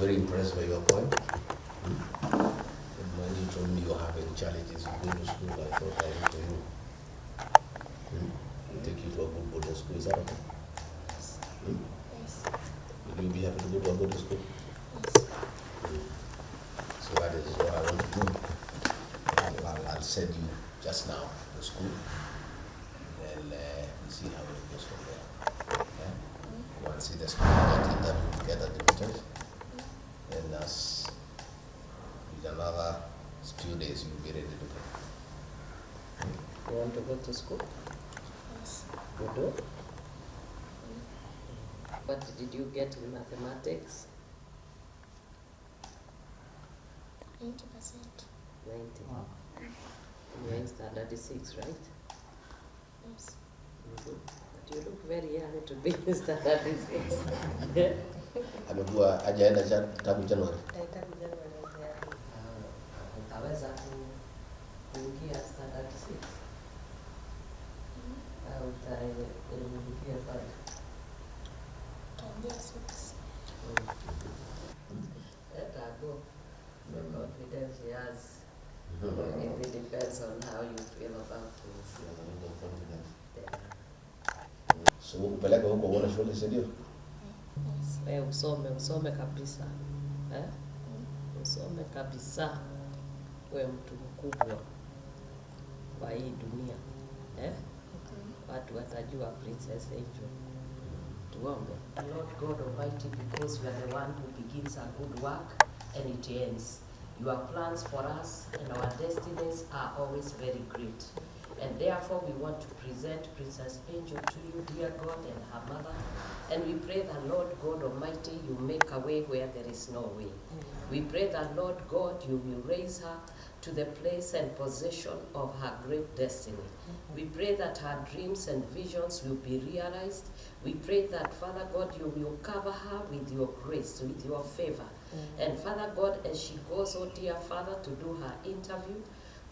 very impressed by your point. And when you told me you're having challenges in going to school, I thought I would tell you. Take you to a good boarding school. Is that okay? Yes. Will you be happy to go to a boarding school? Yes. So that is what I want to do. I'll send you just now to school. And then we see how it goes from there. Yeah? Go and see the school, get interview together the teachers. And as with another few days you'll be ready to go. You want to go to school? Yes. You do? What did you get in mathematics? 90%. 90. You're in standard 6, right? Yes. But you look very young to be in standard 6. Amekuwa hajaenda tangu Januari. Utaweza kuingia standard 6? Au utaingia pale? Tuambie 6. Let her go. The confidence she has. It depends on how you feel about things. Yeah. So upeleke huko uone shule, si ndio? Yes. Wewe usome kabisa. Usome kabisa. Wewe mtu mkubwa wa hii dunia. Watu watajua Princess Angel. Tuombe. Lord God Almighty, because you are the one who begins a good work and it ends. Your plans for us and our destinies are always very great. And therefore we want to present Princess Angel to you, dear God, and her mother. And we pray that, Lord God Almighty, you make a way where there is no way. We pray that, Lord God, you will raise her to the place and possession of her great destiny. We pray that her dreams and visions will be realized. We pray that, Father God, you will cover her with your grace, with your favor. And Father God, as she goes, oh dear Father, to do her interview,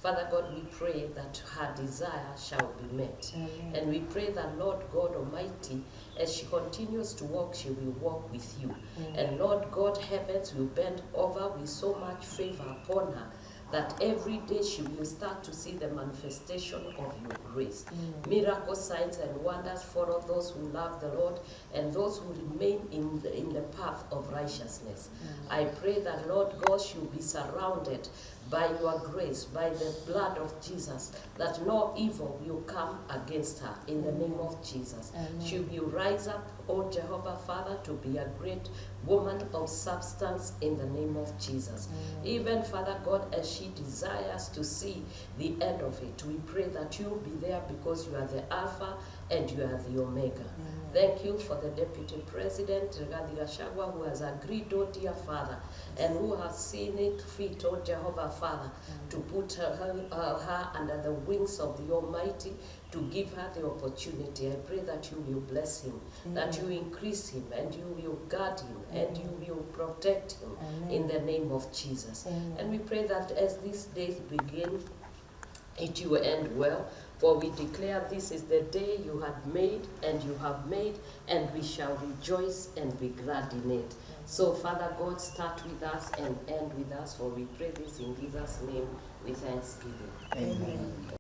Father God, we pray that her desire shall be met. And we pray that, Lord God Almighty, as she continues to walk, she will walk with you. And Lord God, heavens will bend over with so much favor upon her that every day she will start to see the manifestation of your grace. Miracles, signs, and wonders follow those who love the Lord and those who remain in the path of righteousness. I pray that, Lord God, she will be surrounded by your grace, by the blood of Jesus, that no evil will come against her in the name of Jesus. She will rise up, O Jehovah Father, to be a great woman of substance in the name of Jesus. Even, Father God, as she desires to see the end of it, we pray that you will be there because you are the Alpha and you are the Omega. Thank you for the Deputy President, Gachagua, who has agreed, oh dear Father, and who has seen it fit, oh Jehovah Father, to put her under the wings of the Almighty, to give her the opportunity. I pray that you will bless him, that you increase him, and you will guard him, and you will protect him in the name of Jesus. And we pray that as these days begin, it will end well. For we declare this is the day you had made, and you have made, and we shall rejoice and be glad in it. So, Father God, start with us and end with us, for we pray this in Jesus' name with thanksgiving. Amen.